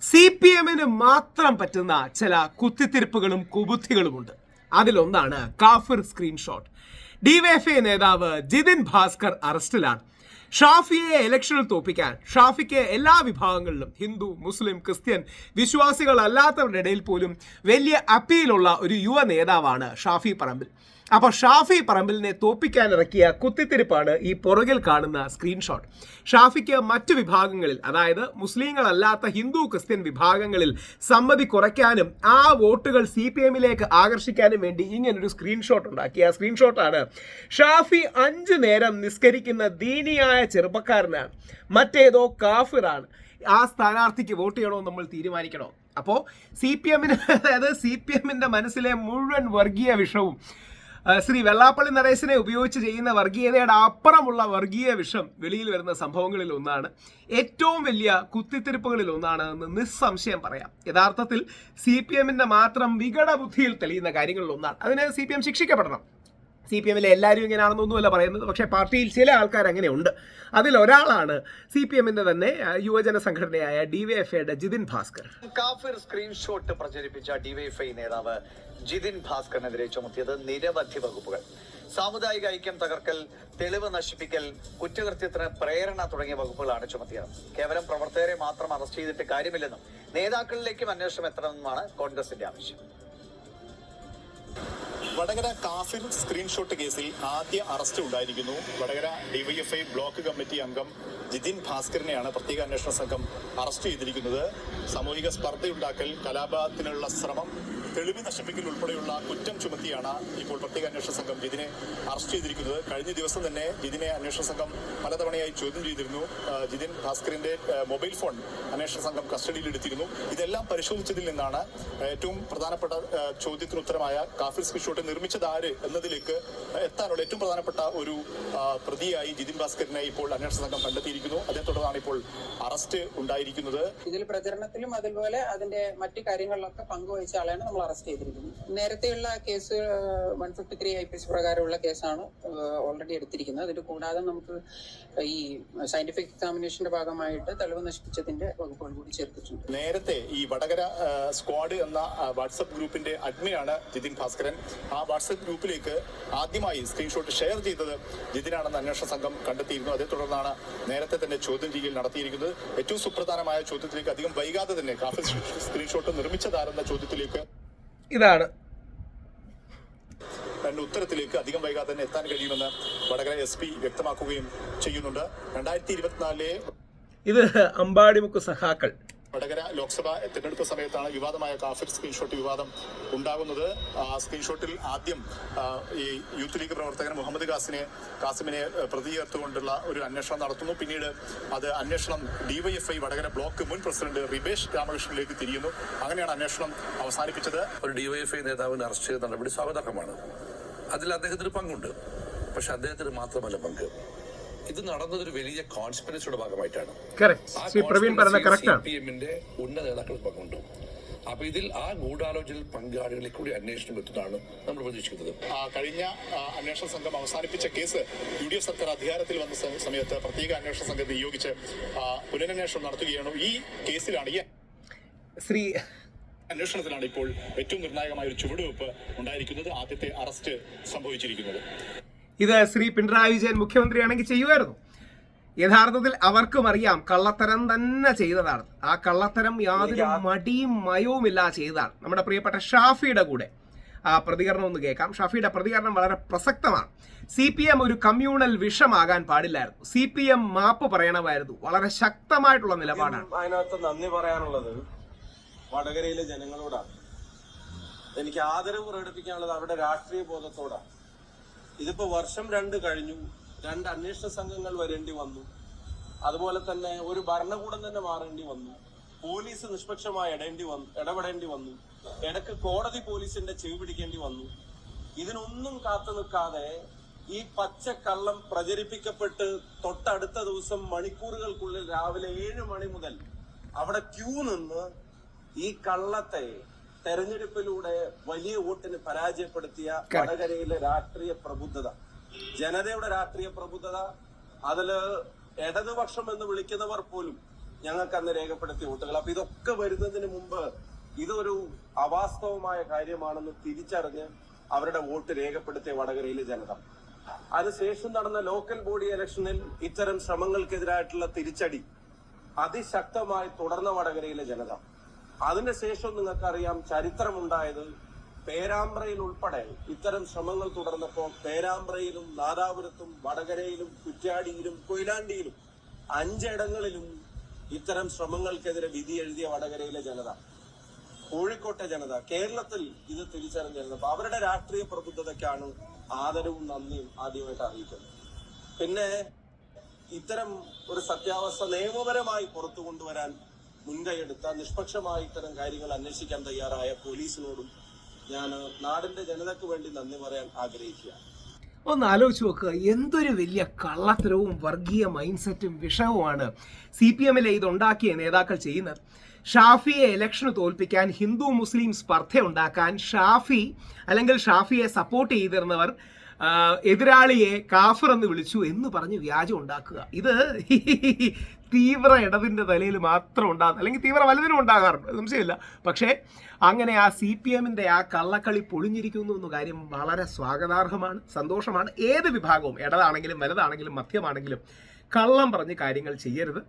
CPM-ന് മാത്രം പറ്റുന്ന ചില കുത്തിത്തിരിപ്പുകളും കുബുദ്ധികളുമുണ്ട്. അതിലൊന്നാണ് കാഫിർ സ്ക്രീൻഷോട്ട്. ഡിവൈഎഫ്ഐ നേതാവ് ജിതിൻ ഭാസ്കർ അറസ്റ്റിലാണ്. ഷാഫിയെ ഇലക്ഷനിൽ തോൽപ്പിക്കാൻ ഷാഫിക്ക് എല്ലാ വിഭാഗങ്ങളിലും ഹിന്ദു, മുസ്ലിം, ക്രിസ്ത്യൻ വിശ്വാസികളല്ലാത്തവരുടെ ഇടയിൽ പോലും വലിയ അപ്പീലുള്ള ഒരു യുവ നേതാവാണ് ഷാഫി പറമ്പിൽ. അപ്പോൾ ഷാഫി പറമ്പിലിനെ തോൽപ്പിക്കാനിറക്കിയ കുത്തിത്തിരിപ്പാണ് ഈ പുറകിൽ കാണുന്ന സ്ക്രീൻഷോട്ട്. ഷാഫിക്ക് മറ്റു വിഭാഗങ്ങളിൽ, അതായത് മുസ്ലിങ്ങളല്ലാത്ത ഹിന്ദു, ക്രിസ്ത്യൻ വിഭാഗങ്ങളിൽ സമ്മതി കുറയ്ക്കാനും ആ വോട്ടുകൾ CPM-ലേക്ക് ആകർഷിക്കാനും വേണ്ടി ഇങ്ങനൊരു സ്ക്രീൻഷോട്ട് ഉണ്ടാക്കി. ആ സ്ക്രീൻഷോട്ടാണ്: ഷാഫി 5 നേരം നിസ്കരിക്കുന്ന ദീനിയായ ചെറുപ്പക്കാരനാണ്, മറ്റേതോ കാഫിറാണ്, ആ സ്ഥാനാർത്ഥിക്ക് വോട്ട് ചെയ്യണോ നമ്മൾ തീരുമാനിക്കണോ. അപ്പോൾ CPM-ന്, അതായത് CPM-ന്റെ മനസ്സിലെ മുഴുവൻ വർഗീയ വിഷവും ശ്രീ വെള്ളാപ്പള്ളി നടേശനെ ഉപയോഗിച്ച് ചെയ്യുന്ന വർഗീയതയുടെ അപ്പുറമുള്ള വർഗീയ വിഷം വെളിയിൽ വരുന്ന സംഭവങ്ങളിൽ ഒന്നാണ്, ഏറ്റവും വലിയ കുത്തിത്തിരിപ്പുകളിൽ ഒന്നാണ് എന്ന് നിസ്സംശയം പറയാം. യഥാർത്ഥത്തിൽ CPM-ന്റെ മാത്രം വികടബുദ്ധിയിൽ തെളിയുന്ന കാര്യങ്ങളിൽ ഒന്നാണ്. അതിന് CPM ശിക്ഷിക്കപ്പെടണം. CPM-ലെ എല്ലാവരും ഇങ്ങനെയാണെന്നൊന്നുമല്ല പറയുന്നത്, പക്ഷേ പാർട്ടിയിൽ ചില ആൾക്കാർ അങ്ങനെയുണ്ട്. അതിലൊരാളാണ് CPM-ന്റെ തന്നെ യുവജന സംഘടനയായ DYFIയുടെ ജിതിൻ ഭാസ്കർ. കാഫിർ സ്ക്രീൻഷോട്ട് പ്രചരിപ്പിച്ച DYFI നേതാവ് ജിതിൻ ഭാസ്കറിനെതിരെ ചുമത്തിയത് നിരവധി വകുപ്പുകൾ. സാമുദായിക ഐക്യം തകർക്കൽ, തെളിവ് നശിപ്പിക്കൽ, കുറ്റകൃത്യത്തിന് പ്രേരണ തുടങ്ങിയ വകുപ്പുകളാണ് ചുമത്തിയത്. കേവലം പ്രവർത്തകരെ മാത്രം അറസ്റ്റ് ചെയ്തിട്ട് കാര്യമില്ലെന്നും നേതാക്കളിലേക്കും അന്വേഷണം എത്തണമെന്നുമാണ് കോൺഗ്രസിന്റെ ആവശ്യം. വടകര കാഫിർ സ്ക്രീൻഷോട്ട് കേസിൽ ആദ്യ അറസ്റ്റ് ഉണ്ടായിരിക്കുന്നു. വടകര DYFI ബ്ലോക്ക് കമ്മിറ്റി അംഗം ജിതിൻ ഭാസ്കറിനെയാണ് പ്രത്യേക അന്വേഷണ സംഘം അറസ്റ്റ് ചെയ്തിരിക്കുന്നത്. സാമൂഹിക സ്പർദ്ധയുണ്ടാക്കൽ, കലാപത്തിനുള്ള ശ്രമം, തെളിവ് നശിപ്പിക്കൽ ഉൾപ്പെടെയുള്ള കുറ്റം ചുമത്തിയാണ് ഇപ്പോൾ പ്രത്യേക അന്വേഷണ സംഘം ജിതിനെ അറസ്റ്റ് ചെയ്തിരിക്കുന്നത്. കഴിഞ്ഞ ദിവസം തന്നെ ജിതിനെ അന്വേഷണ സംഘം പലതവണയായി ചോദ്യം ചെയ്തിരുന്നു. ജിതിൻ ഭാസ്കറിന്റെ മൊബൈൽ ഫോൺ അന്വേഷണ സംഘം കസ്റ്റഡിയിൽ എടുത്തിരുന്നു. ഇതെല്ലാം പരിശോധിച്ചതിൽ നിന്നാണ് ഏറ്റവും പ്രധാനപ്പെട്ട ചോദ്യത്തിന് ഉത്തരമായ കാഫിർ സ്ക്രീൻഷോട്ട് നിർമ്മിച്ചതാര് എന്നതിലേക്ക് എത്താനുള്ള ഏറ്റവും പ്രധാനപ്പെട്ട ഒരു പ്രതിയായി ജിതിൻ ഭാസ്കറിനെ ഇപ്പോൾ അന്വേഷണ സംഘം കണ്ടെത്തിയിരിക്കുന്നു. അതേ തുടർന്നാണ് ഇപ്പോൾ അറസ്റ്റ് ഉണ്ടായിരിക്കുന്നത്. ഇതിൽ പ്രചരണത്തിലും അതുപോലെ അതിന്റെ മറ്റു കാര്യങ്ങളിലൊക്കെ പങ്കുവഹിച്ച ആളെയാണ് നമ്മൾ അറസ്റ്റ് ചെയ്തിരിക്കുന്നത്. നേരത്തെയുള്ള കേസ് 153 IPC പ്രകാരമുള്ള കേസാണ് ഓൾറെഡി എടുത്തിരിക്കുന്നത്. അതിൽ കൂടാതെ നമുക്ക് ഈ സയന്റിഫിക് എക്സാമിനേഷന്റെ ഭാഗമായിട്ട് തെളിവ് നശിപ്പിച്ചതിന്റെ വകുപ്പുകൾ കൂടി ചേർത്തിട്ടുണ്ട്. നേരത്തെ ഈ വടകര സ്ക്വാഡ് എന്ന വാട്സപ്പ് ഗ്രൂപ്പിന്റെ അഡ്മിനാണ് ജിതിൻ ഭാസ്കരൻ. ആ വാട്സപ്പ് ഗ്രൂപ്പിലേക്ക് ആദ്യമായി സ്ക്രീൻഷോട്ട് ഷെയർ ചെയ്തത് ജിതിനാണെന്ന് അന്വേഷണ സംഘം കണ്ടെത്തിയിരുന്നു. അതേ തുടർന്നാണ് നേരത്തെ തന്നെ ചോദ്യം ചെയ്യൽ നടത്തിയിരിക്കുന്നത്. ഏറ്റവും സുപ്രധാനമായ ചോദ്യത്തിലേക്ക് അധികം വൈകാതെ തന്നെ കാഫിർ സ്ക്രീൻഷോട്ട് നിർമ്മിച്ചതാരെന്ന ചോദ്യത്തിലേക്ക്, ഇതാണ് ഉത്തരത്തിലേക്ക് അധികം വൈകാതെ തന്നെ എത്താൻ കഴിയുമെന്ന് വടകര SP വ്യക്തമാക്കുകയും ചെയ്യുന്നുണ്ട്. 2024 ഇത് അമ്പാടിമുക്ക് സഖാക്കൾ വടകര ലോക്സഭാ തെരഞ്ഞെടുപ്പ് സമയത്താണ് വിവാദമായ കാഫിർ സ്ക്രീൻഷോട്ട് വിവാദം ഉണ്ടാകുന്നത്. ആ സ്ക്രീൻഷോട്ടിൽ ആദ്യം ഈ യൂത്ത് ലീഗ് പ്രവർത്തകൻ മുഹമ്മദ് കാസിമിനെ പ്രതി ചേർത്തുകൊണ്ടുള്ള ഒരു അന്വേഷണം നടത്തുന്നു. പിന്നീട് അത് അന്വേഷണം DYFI വടകര ബ്ലോക്ക് മുൻ പ്രസിഡന്റ് റിബേഷ് രാമകൃഷ്ണനിലേക്ക് തിരിയുന്നു. അങ്ങനെയാണ് അന്വേഷണം അവസാനിപ്പിച്ചത്. ഒരു DYFI നേതാവിനെ അറസ്റ്റ് ചെയ്ത നടപടി സ്വാഗതാർഹമാണ്. അതിൽ അദ്ദേഹത്തിന് പങ്കുണ്ട്. പക്ഷെ അദ്ദേഹത്തിന് മാത്രമല്ല പങ്ക്, ഇത് നടന്നതൊരു വലിയ കോൺസ്പിറസിയുടെ ഭാഗമായിട്ടാണ്. CPM-ന്റെ ഉന്നത നേതാക്കൾക്ക് പങ്കുണ്ട്. അപ്പൊ ഇതിൽ ആ ഗൂഢാലോചനയിൽ പങ്കാളികളെ കൂടി അന്വേഷണം എത്തുന്നതാണ് നമ്മൾ പ്രതീക്ഷിക്കുന്നത്. കഴിഞ്ഞ അന്വേഷണ സംഘം അവസാനിപ്പിച്ച കേസ് UDF സർക്കാർ അധികാരത്തിൽ വന്ന സമയത്ത് പ്രത്യേക അന്വേഷണ സംഘത്തെ നിയോഗിച്ച് പുനരന്വേഷണം നടത്തുകയാണ്. ഈ കേസിലാണ്, ഈ അന്വേഷണത്തിലാണ് ഇപ്പോൾ ഏറ്റവും നിർണായകമായ ഒരു ചുവടുവെപ്പ് ഉണ്ടായിരിക്കുന്നത്. ആദ്യത്തെ അറസ്റ്റ് സംഭവിച്ചിരിക്കുന്നത്. ഇത് ശ്രീ പിണറായി വിജയൻ മുഖ്യമന്ത്രിയാണെങ്കിൽ ചെയ്യുമായിരുന്നു. യഥാർത്ഥത്തിൽ അവർക്കും അറിയാം കള്ളത്തരം തന്നെ ചെയ്തതാണ്. ആ കള്ളത്തരം യാതൊരു മടിയും മയവുമില്ല ചെയ്തതാണ്. നമ്മുടെ പ്രിയപ്പെട്ട ഷാഫിയുടെ കൂടെ ആ പ്രതികരണം ഒന്ന് കേൾക്കാം. ഷാഫിയുടെ പ്രതികരണം വളരെ പ്രസക്തമാണ്. CPM ഒരു കമ്മ്യൂണൽ വിഷമാകാൻ പാടില്ലായിരുന്നു. CPM മാപ്പ് പറയണമായിരുന്നു. വളരെ ശക്തമായിട്ടുള്ള നിലപാടാണ്. അതിനകത്ത് നന്ദി പറയാനുള്ളത് വടകരയിലെ ജനങ്ങളോടാണ്. എനിക്ക് ആദരവ് പ്രകടിപ്പിക്കാനുള്ളത് അവരുടെ രാഷ്ട്രീയ ബോധത്തോടാണ്. ഇതിപ്പോ വർഷം 2 കഴിഞ്ഞു, 2 അന്വേഷണ സംഘങ്ങൾ വരേണ്ടി വന്നു, അതുപോലെ തന്നെ ഒരു ഭരണകൂടം തന്നെ മാറേണ്ടി വന്നു, പോലീസ് നിഷ്പക്ഷമായി ഇടപെടേണ്ടി വന്നു, ഇടക്ക് കോടതി പോലീസിന്റെ ചെവി പിടിക്കേണ്ടി വന്നു. ഇതിനൊന്നും കാത്തു നിൽക്കാതെ ഈ പച്ചക്കള്ളം പ്രചരിപ്പിക്കപ്പെട്ട് തൊട്ടടുത്ത ദിവസം മണിക്കൂറുകൾക്കുള്ളിൽ രാവിലെ 7 മണി മുതൽ അവിടെ ക്യൂ നിന്ന് ഈ കള്ളത്തെ തെരഞ്ഞെടുപ്പിലൂടെ വലിയ വോട്ടിന് പരാജയപ്പെടുത്തിയ വടകരയിലെ രാഷ്ട്രീയ പ്രബുദ്ധത, ജനതയുടെ രാഷ്ട്രീയ പ്രബുദ്ധത, അതില് ഇടതുപക്ഷം എന്ന് വിളിക്കുന്നവർ പോലും ഞങ്ങൾക്ക് അന്ന് രേഖപ്പെടുത്തിയ വോട്ടുകൾ. അപ്പൊ ഇതൊക്കെ വരുന്നതിന് മുമ്പ് ഇതൊരു അവാസ്തവമായ കാര്യമാണെന്ന് തിരിച്ചറിഞ്ഞ് അവരുടെ വോട്ട് രേഖപ്പെടുത്തിയ വടകരയിലെ ജനത. അതിനുശേഷം നടന്ന ലോക്കൽ ബോഡി ഇലക്ഷനിൽ ഇത്തരം ശ്രമങ്ങൾക്കെതിരായിട്ടുള്ള തിരിച്ചടി അതിശക്തമായി തുടർന്ന വടകരയിലെ ജനത. അതിനുശേഷം നിങ്ങൾക്കറിയാം ചരിത്രമുണ്ടായത് പേരാമ്പ്രയിൽ ഉൾപ്പെടെ ഇത്തരം ശ്രമങ്ങൾ തുടർന്നപ്പോൾ പേരാമ്പ്രയിലും നാദാപുരത്തും വടകരയിലും കുറ്റ്യാടിയിലും കൊയിലാണ്ടിയിലും 5 ഇടങ്ങളിലും ഇത്തരം ശ്രമങ്ങൾക്കെതിരെ വിധി എഴുതിയ വടകരയിലെ ജനത, കോഴിക്കോട്ടെ ജനത, കേരളത്തിൽ ഇത് തിരിച്ചറിഞ്ഞിരുന്നത്. അവരുടെ രാഷ്ട്രീയ പ്രബുദ്ധതയ്ക്കാണ് ആദരവും നന്ദിയും ആദ്യമായിട്ട് അറിയിക്കുന്നത്. പിന്നെ ഇത്തരം ഒരു സത്യാവസ്ഥ നിയമപരമായി പുറത്തു കൊണ്ടുവരാൻ മുൻകൈയെടുത്ത നിഷ്പക്ഷമായി ഇത്തരം കാര്യങ്ങൾ അന്വേഷിക്കാൻ തയ്യാറായ പോലീസിനോടും ഞാൻ നാടിന്റെ ജനതയ്ക്ക് വേണ്ടി നന്ദി പറയാൻ ആഗ്രഹിക്കുകയാണ്. ഒന്ന് ആലോചിച്ച് നോക്കുക, എന്തൊരു വലിയ കള്ളത്തരവും വർഗീയ മൈൻഡ് സെറ്റും വിഷയവുമാണ് CPM-ലെ ഇതുണ്ടാക്കിയ നേതാക്കൾ ചെയ്യുന്നത്. ഷാഫിയെ ഇലക്ഷന് തോൽപ്പിക്കാൻ ഹിന്ദു മുസ്ലിം സ്പർദ്ധ ഉണ്ടാക്കാൻ ഷാഫി അല്ലെങ്കിൽ ഷാഫിയെ സപ്പോർട്ട് ചെയ്തിരുന്നവർ എതിരാളിയെ കാഫർ എന്ന് വിളിച്ചു എന്ന് പറഞ്ഞ് വ്യാജം ഉണ്ടാക്കുക. ഇത് തീവ്ര ഇടതിൻ്റെ തലയിൽ മാത്രം ഉണ്ടാകും, അല്ലെങ്കിൽ തീവ്ര വലുതിനും ഉണ്ടാകാറുണ്ട്, സംശയമില്ല. പക്ഷേ അങ്ങനെ ആ CPM-ന്റെ ആ കള്ളക്കളി പൊളിഞ്ഞിരിക്കുന്നു എന്ന കാര്യം വളരെ സ്വാഗതാർഹമാണ്, സന്തോഷമാണ്. ഏത് വിഭാഗവും, ഇടതാണെങ്കിലും വലുതാണെങ്കിലും മധ്യമാണെങ്കിലും കള്ളം പറഞ്ഞ് കാര്യങ്ങൾ ചെയ്യരുത്.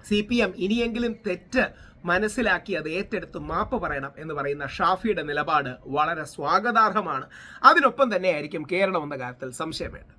CPM ഇനിയെങ്കിലും തെറ്റ് മനസ്സിലാക്കി അത് ഏറ്റെടുത്ത് മാപ്പ് പറയണം എന്ന് പറയുന്ന ഷാഫിയുടെ നിലപാട് വളരെ സ്വാഗതാർഹമാണ്. അതിനൊപ്പം തന്നെയായിരിക്കും കേരളം എന്ന കാര്യത്തിൽ സംശയം വേണ്ട.